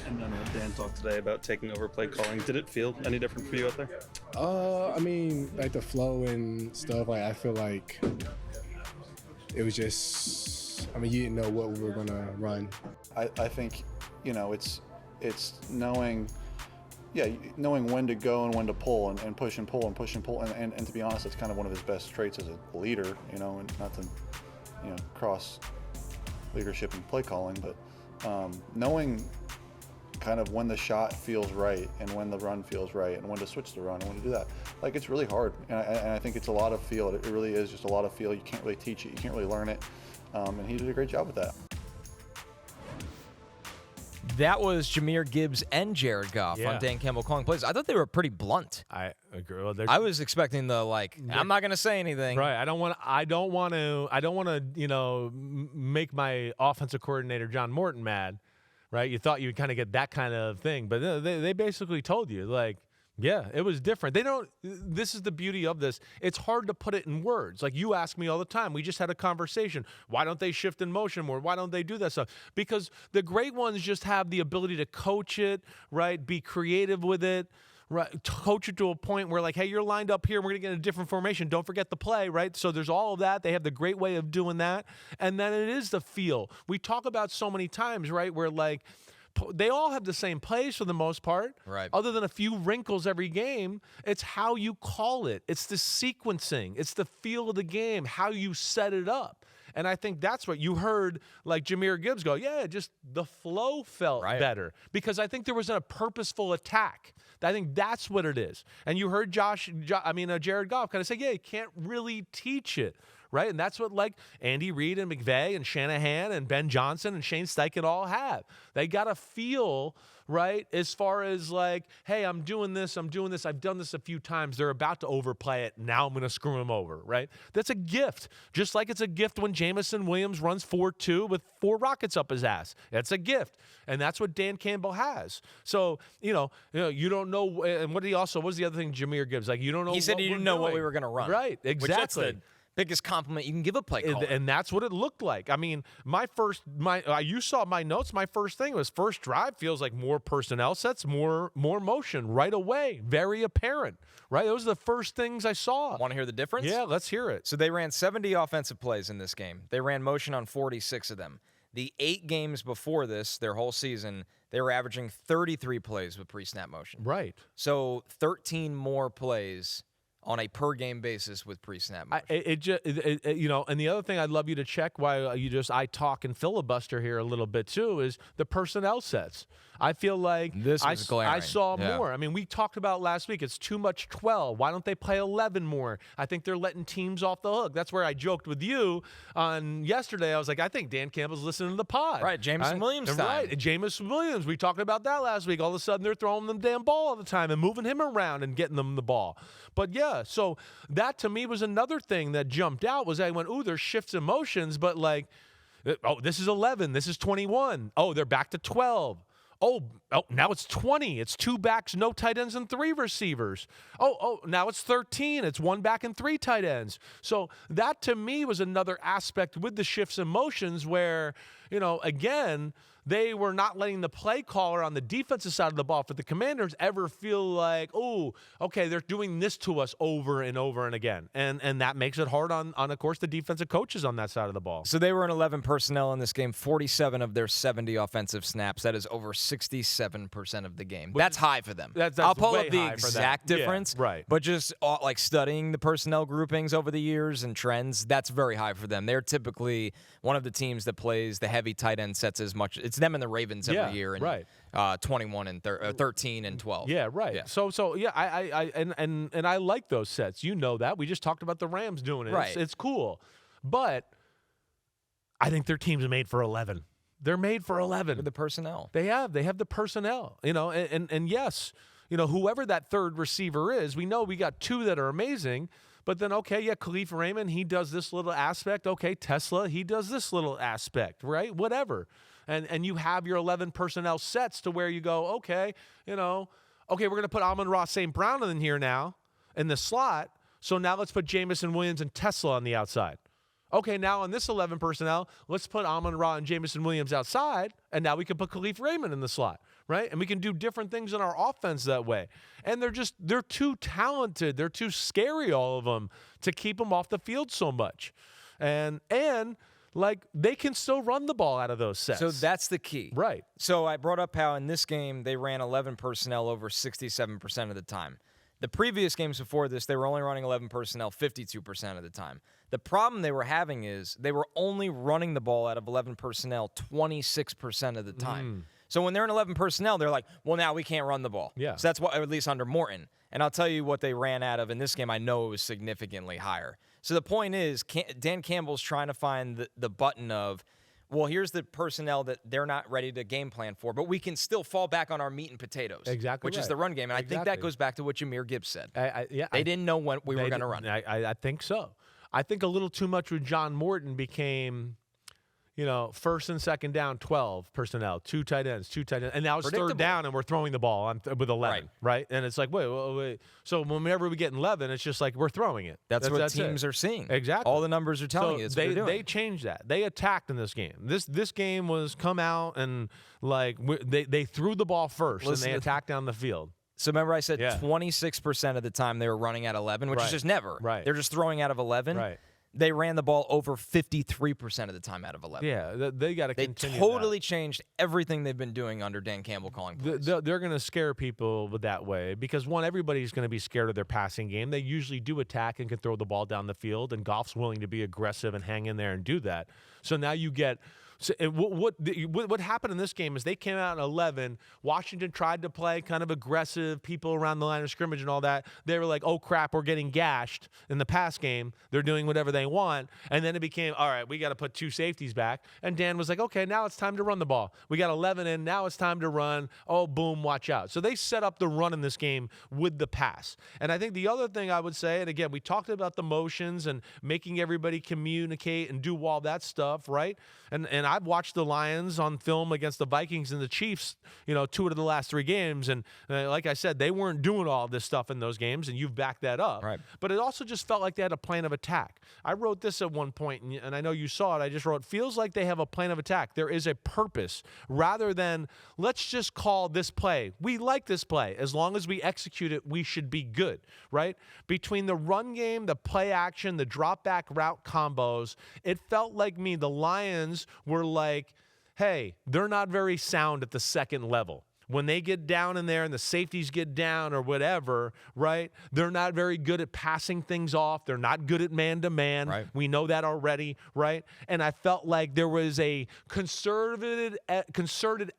And then Dan talked today about taking over play calling. Did it feel any different for you out there? I mean, like the flow and stuff, like I feel like it was just, I mean, you didn't know what we were gonna run. I think, it's knowing when to go and when to pull and push and pull and push and pull. And to be honest, it's kind of one of his best traits as a leader, and not to, cross leadership and play calling, but knowing kind of when the shot feels right and when the run feels right and when to switch the run and when to do that. Like, it's really hard. And I think it's a lot of feel. It really is just a lot of feel. You can't really teach it. You can't really learn it. And he did a great job with that. That was Jahmyr Gibbs and Jared Goff on Dan Campbell calling plays. I thought they were pretty blunt. I agree. Well, I was expecting I'm not going to say anything. Right. I don't want to, make my offensive coordinator John Morton mad. Right. You thought you would kind of get that kind of thing, but they basically told you, like, yeah, it was different. This is the beauty of this. It's hard to put it in words. Like, you ask me all the time. We just had a conversation. Why don't they shift in motion more? Why don't they do that stuff? Because the great ones just have the ability to coach it, right? Be creative with it, right? Coach it to a point where, like, hey, you're lined up here. We're going to get a different formation. Don't forget the play, right? So there's all of that. They have the great way of doing that. And then it is the feel. We talk about so many times, right, where, like, they all have the same plays for the most part. Right. Other than a few wrinkles every game, it's how you call it. It's the sequencing. It's the feel of the game, how you set it up. And I think that's what you heard, like Jahmyr Gibbs go, yeah, just the flow felt better. Because I think there was a purposeful attack. I think that's what it is. And you heard Jared Goff kind of say, yeah, you can't really teach it. Right, and that's what, like, Andy Reid and McVay and Shanahan and Ben Johnson and Shane Steichen all have. They got to feel, right, as far as, like, hey, I'm doing this. I've done this a few times. They're about to overplay it. Now I'm going to screw them over, right? That's a gift. Just like it's a gift when Jamison Williams runs 4-2 with 4 rockets up his ass. That's a gift. And that's what Dan Campbell has. So, you don't know. And what was the other thing Jahmyr Gibbs? Like, you don't know. He said he didn't know what we were going to run. Right, exactly. Which that's the biggest compliment you can give a play caller. And that's what it looked like. I mean, you saw my notes. My first thing was first drive feels like more personnel sets, more motion right away. Very apparent, right? Those are the first things I saw. Want to hear the difference? Yeah, let's hear it. So they ran 70 offensive plays in this game. They ran motion on 46 of them. The 8 games before this, their whole season, they were averaging 33 plays with pre-snap motion. Right. So 13 more plays on a per-game basis with pre-snap motion. And the other thing I'd love you to check while I talk and filibuster here a little bit too is the personnel sets. I feel like this was glaring. I saw more. I mean, we talked about last week. It's too much 12. Why don't they play 11 more? I think they're letting teams off the hook. That's where I joked with you on yesterday. I was like, I think Dan Campbell's listening to the pod. Right, Jamison Williams time. Right, Jamison Williams. We talked about that last week. All of a sudden, they're throwing them damn ball all the time and moving him around and getting them the ball. But yeah, so that to me was another thing that jumped out was I went, ooh, there's shifts in motions, but like, oh, this is 11, this is 21. Oh, they're back to 12. Oh, now it's 20. It's 2 backs, no tight ends, and 3 receivers. Oh, now it's 13. It's 1 back and 3 tight ends. So that to me was another aspect with the shifts and motions where, again, they were not letting the play caller on the defensive side of the ball for the Commanders ever feel like, oh, okay, they're doing this to us over and over and again. And that makes it hard on, of course, the defensive coaches on that side of the ball. So they were in 11 personnel in this game, 47 of their 70 offensive snaps. That is over 67% of the game. That's high for them. I'll pull up the exact difference, right? But just like studying the personnel groupings over the years and trends, that's very high for them. They're typically one of the teams that plays the heavy tight end sets as much. It's them and the Ravens every year, and right. 21 and 13 and 12. Yeah, right. Yeah. So yeah, I like those sets. You know that. We just talked about the Rams doing it. Right. It's cool, but I think their teams are made for 11. They're made for 11 with the personnel. They have the personnel. And yes, whoever that third receiver is, we know we got 2 that are amazing. But then, okay, yeah, Khalif Raymond, he does this little aspect. Okay, Tesla, he does this little aspect, right? Whatever. And you have your 11 personnel sets to where you go, okay, we're going to put Amon-Ra St. Brown in here now in the slot. So now let's put Jamison Williams and Tesla on the outside. Okay, now on this 11 personnel, let's put Amon-Ra and Jamison Williams outside, and now we can put Khalif Raymond in the slot, right? And we can do different things in our offense that way. And they're too talented. They're too scary, all of them, to keep them off the field so much. And like, they can still run the ball out of those sets. So that's the key. Right. So I brought up how in this game they ran 11 personnel over 67% of the time. The previous games before this, they were only running 11 personnel 52% of the time. The problem they were having is they were only running the ball out of 11 personnel 26% of the time. So when they're in 11 personnel, they're like, well, now we can't run the ball. Yeah. So that's what, at least under Morton. And I'll tell you what they ran out of in this game. I know it was significantly higher. So the point is, Dan Campbell's trying to find the button of, well, here's the personnel that they're not ready to game plan for, but we can still fall back on our meat and potatoes. Exactly. Which is the run game. And I think that goes back to what Jameer Gibbs said. They didn't know when we were going to run. I think so. I think a little too much with John Morton became, first and second down, 12 personnel, 2 tight ends. And now it's third down, and we're throwing the ball with 11, right? And it's like, wait. So whenever we get 11, it's just like we're throwing it. That's what teams are seeing. Exactly. All the numbers are telling you. It's what they're doing. They changed that. They attacked in this game. This game was come out and like they threw the ball first, and they attacked down the field. So remember I said 26% of the time they were running at 11, which is just never. Right. They're just throwing out of 11. Right. They ran the ball over 53% of the time out of 11. Yeah, they got to continue. They totally changed everything they've been doing under Dan Campbell calling plays. They're going to scare people that way because, one, everybody's going to be scared of their passing game. They usually do attack and can throw the ball down the field, and Goff's willing to be aggressive and hang in there and do that. So now you get – so what happened in this game is they came out in 11. Washington tried to play kind of aggressive, people around the line of scrimmage and all that. They were like, oh, crap, we're getting gashed in the pass game. They're doing whatever they want. And then it became, all right, we got to put 2 safeties back. And Dan was like, okay, now it's time to run the ball. We got 11 in. Now it's time to run. Oh, boom, watch out. So they set up the run in this game with the pass. And I think the other thing I would say, and again, we talked about the motions and making everybody communicate and do all that stuff, right? And I've watched the Lions on film against the Vikings and the Chiefs, 2 out of the last 3 games. And like I said, they weren't doing all this stuff in those games, and you've backed that up. Right. But it also just felt like they had a plan of attack. I wrote this at one point, and I know you saw it. I just wrote, feels like they have a plan of attack. There is a purpose rather than let's just call this play. We like this play. As long as we execute it, we should be good, right? Between the run game, the play action, the drop back route combos, it felt like the Lions were like, hey, they're not very sound at the second level. When they get down in there and the safeties get down or whatever, right, they're not very good at passing things off. They're not good at man-to-man. Right. We know that already, right? And I felt like there was a concerted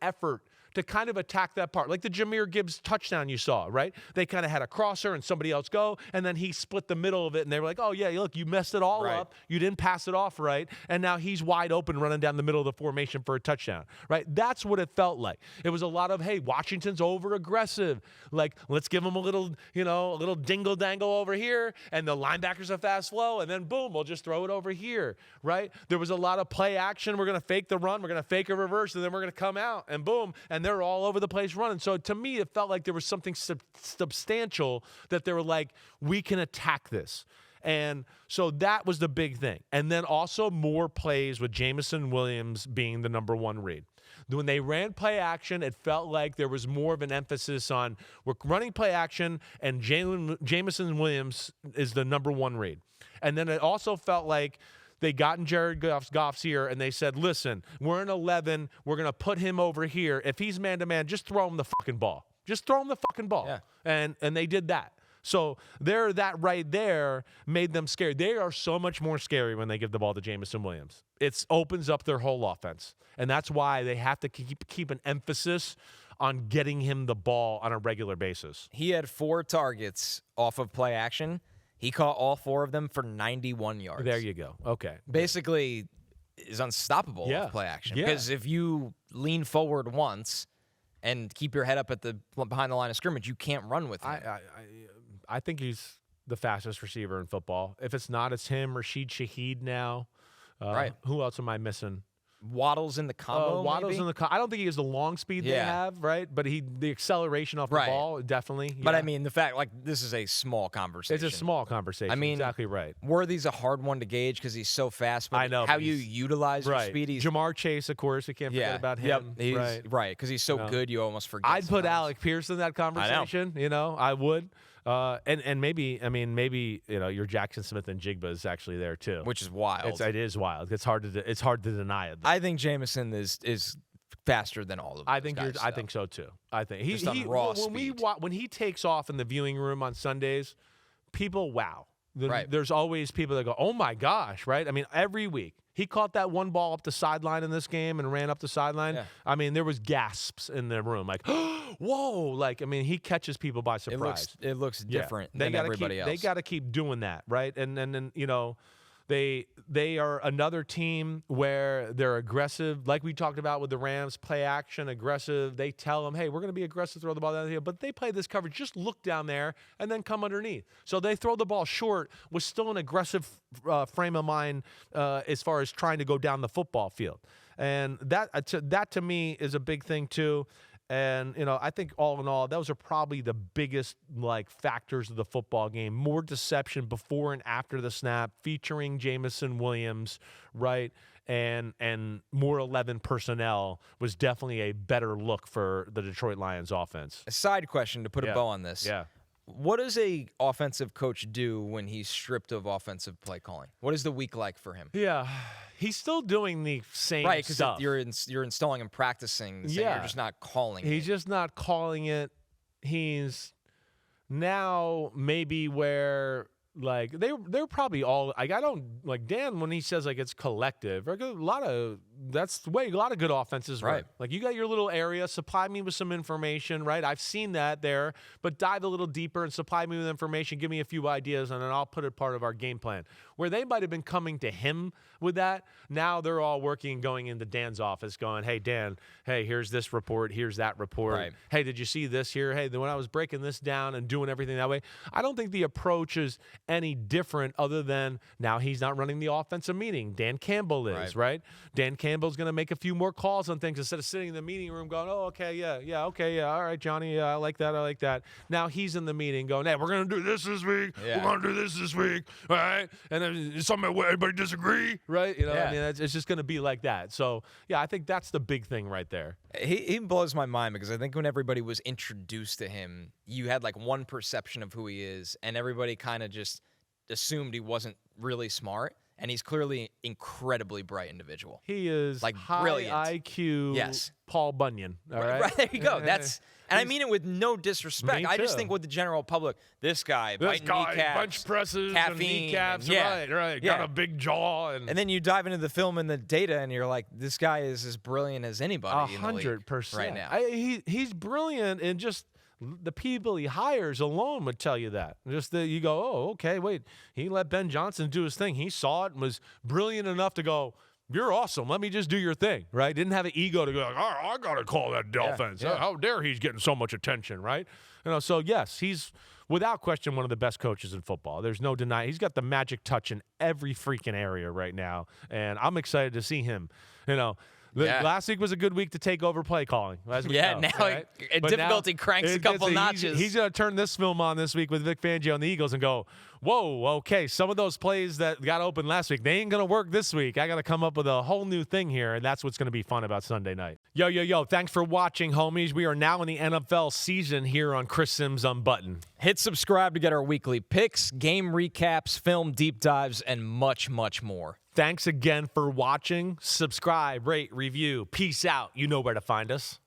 effort to kind of attack that part. Like the Jameer Gibbs touchdown you saw, right? They kind of had a crosser and somebody else go, and then he split the middle of it, and they were like, oh, yeah, look, you messed it all up. You didn't pass it off right, and now he's wide open running down the middle of the formation for a touchdown, right? That's what it felt like. It was a lot of, hey, Washington's over-aggressive. Like, let's give them a little dingle-dangle over here, and the linebackers are fast flow, and then, boom, we'll just throw it over here, right? There was a lot of play action. We're going to fake the run. We're going to fake a reverse, and then we're going to come out, and boom, and they're all over the place running. So to me, it felt like there was something substantial that they were like, we can attack this. And so that was the big thing. And then also more plays with Jamison Williams being the number 1 read. When they ran play action, it felt like there was more of an emphasis on we're running play action, and Jamison Williams is the number 1 read. And then it also felt like they got in Jared Goff's ear, and they said, listen, we're in 11. We're going to put him over here. If he's man-to-man, just throw him the fucking ball. Just throw him the fucking ball. Yeah. And they did that. So that right there made them scared. They are so much more scary when they give the ball to Jamison Williams. It opens up their whole offense. And that's why they have to keep an emphasis on getting him the ball on a regular basis. He had 4 targets off of play action. He caught all 4 of them for 91 yards. There you go. Okay. Basically, is unstoppable off play action. Yeah. Because if you lean forward once and keep your head up behind the line of scrimmage, you can't run with him. I think he's the fastest receiver in football. If it's not, it's him, Rashid Shaheed now. Right. Who else am I missing? Waddle's in the combo. Waddle's maybe? in the. I don't think he has the long speed they have, right? But the acceleration off the ball, definitely. But yeah. I mean, the fact this is a small conversation. It's a small conversation. I mean, exactly right. Worthy's a hard one to gauge because he's so fast. But I know how but you utilize your right. speed. Jamar Chase, of course, we can't forget about him. Yep, right, because he's so good, you almost forget. I'd put sometimes. Alec Pierce in that conversation. I would. And maybe your Jackson Smith and Jigba is actually there too, which is wild. It is wild. It's hard to deny it. I think Jameson is faster than all of them. I think so too. I think he's on raw speed. When he takes off in the viewing room on Sundays, people wow. Right. There's always people that go, oh my gosh, right? I mean, every week. He caught that one ball up the sideline in this game and ran up the sideline. Yeah. I mean, there was gasps in the room, like, whoa! Like, I mean, he catches people by surprise. It looks different than everybody else. They got to keep doing that, right? And then they are another team where they're aggressive, like we talked about with the Rams, play action, aggressive. They tell them, hey, we're going to be aggressive, throw the ball down the field. But they play this coverage, just look down there and then come underneath. So they throw the ball short with still an aggressive frame of mind as far as trying to go down the football field. And that to me is a big thing too. And, I think all in all, those are probably the biggest, factors of the football game. More deception before and after the snap, featuring Jameson Williams, right? And more 11 personnel was definitely a better look for the Detroit Lions offense. A side question to put a bow on this. Yeah. What does a offensive coach do when he's stripped of offensive play calling? What is the week like for him? Yeah. He's still doing the same stuff. Right, because you're installing and practicing. You're just not calling it. He's just not calling it. He's now maybe where they're probably all I don't Dan when he says it's collective. A lot of good offenses, right? Like, you got your little area, supply me with some information, right? I've seen that there, but dive a little deeper and supply me with information, give me a few ideas, and then I'll put it part of our game plan. Where they might have been coming to him with that, now they're all going into Dan's office going, hey, Dan, hey, here's this report, here's that report. Right. Hey, did you see this here? Hey, when I was breaking this down and doing everything that way, I don't think the approach is any different other than now he's not running the offensive meeting. Dan Campbell is, right? Dan Campbell's going to make a few more calls on things instead of sitting in the meeting room going, oh, okay, yeah, all right, Johnny, I like that. Now he's in the meeting going, hey, we're going to do this week. Yeah. We're going to do this week, all right? And then something where everybody disagree, right? I mean, it's just going to be like that. So, yeah, I think that's the big thing right there. He blows my mind because I think when everybody was introduced to him, you had one perception of who he is, and everybody kind of just assumed he wasn't really smart. And he's clearly incredibly bright individual. He is high brilliant IQ. Yes. Paul Bunyan. All right. Right, there you go. And I mean it with no disrespect. I just think with the general public, this guy kneecaps, bench presses, caffeine, and kneecaps. And right. Got a big jaw, and then you dive into the film and the data, and you're like, this guy is as brilliant as anybody. 100% right now. He's brilliant, and just the people he hires alone would tell you that. Just that you go, oh, okay, wait. He let Ben Johnson do his thing. He saw it and was brilliant enough to go, you're awesome. Let me just do your thing, right? Didn't have an ego to go, I got to call that offense. Yeah. How dare he's getting so much attention, right? So, yes, he's without question one of the best coaches in football. There's no denying. He's got the magic touch in every freaking area right now, and I'm excited to see him, Last week was a good week to take over play calling. Now difficulty cranks a couple notches. He's going to turn this film on this week with Vic Fangio and the Eagles and go, whoa, okay, some of those plays that got open last week, they ain't going to work this week. I got to come up with a whole new thing here, and that's what's going to be fun about Sunday night. Yo, thanks for watching, homies. We are now in the NFL season here on Chris Simms Unbuttoned. Hit subscribe to get our weekly picks, game recaps, film deep dives, and much, much more. Thanks again for watching. Subscribe, rate, review. Peace out. You know where to find us.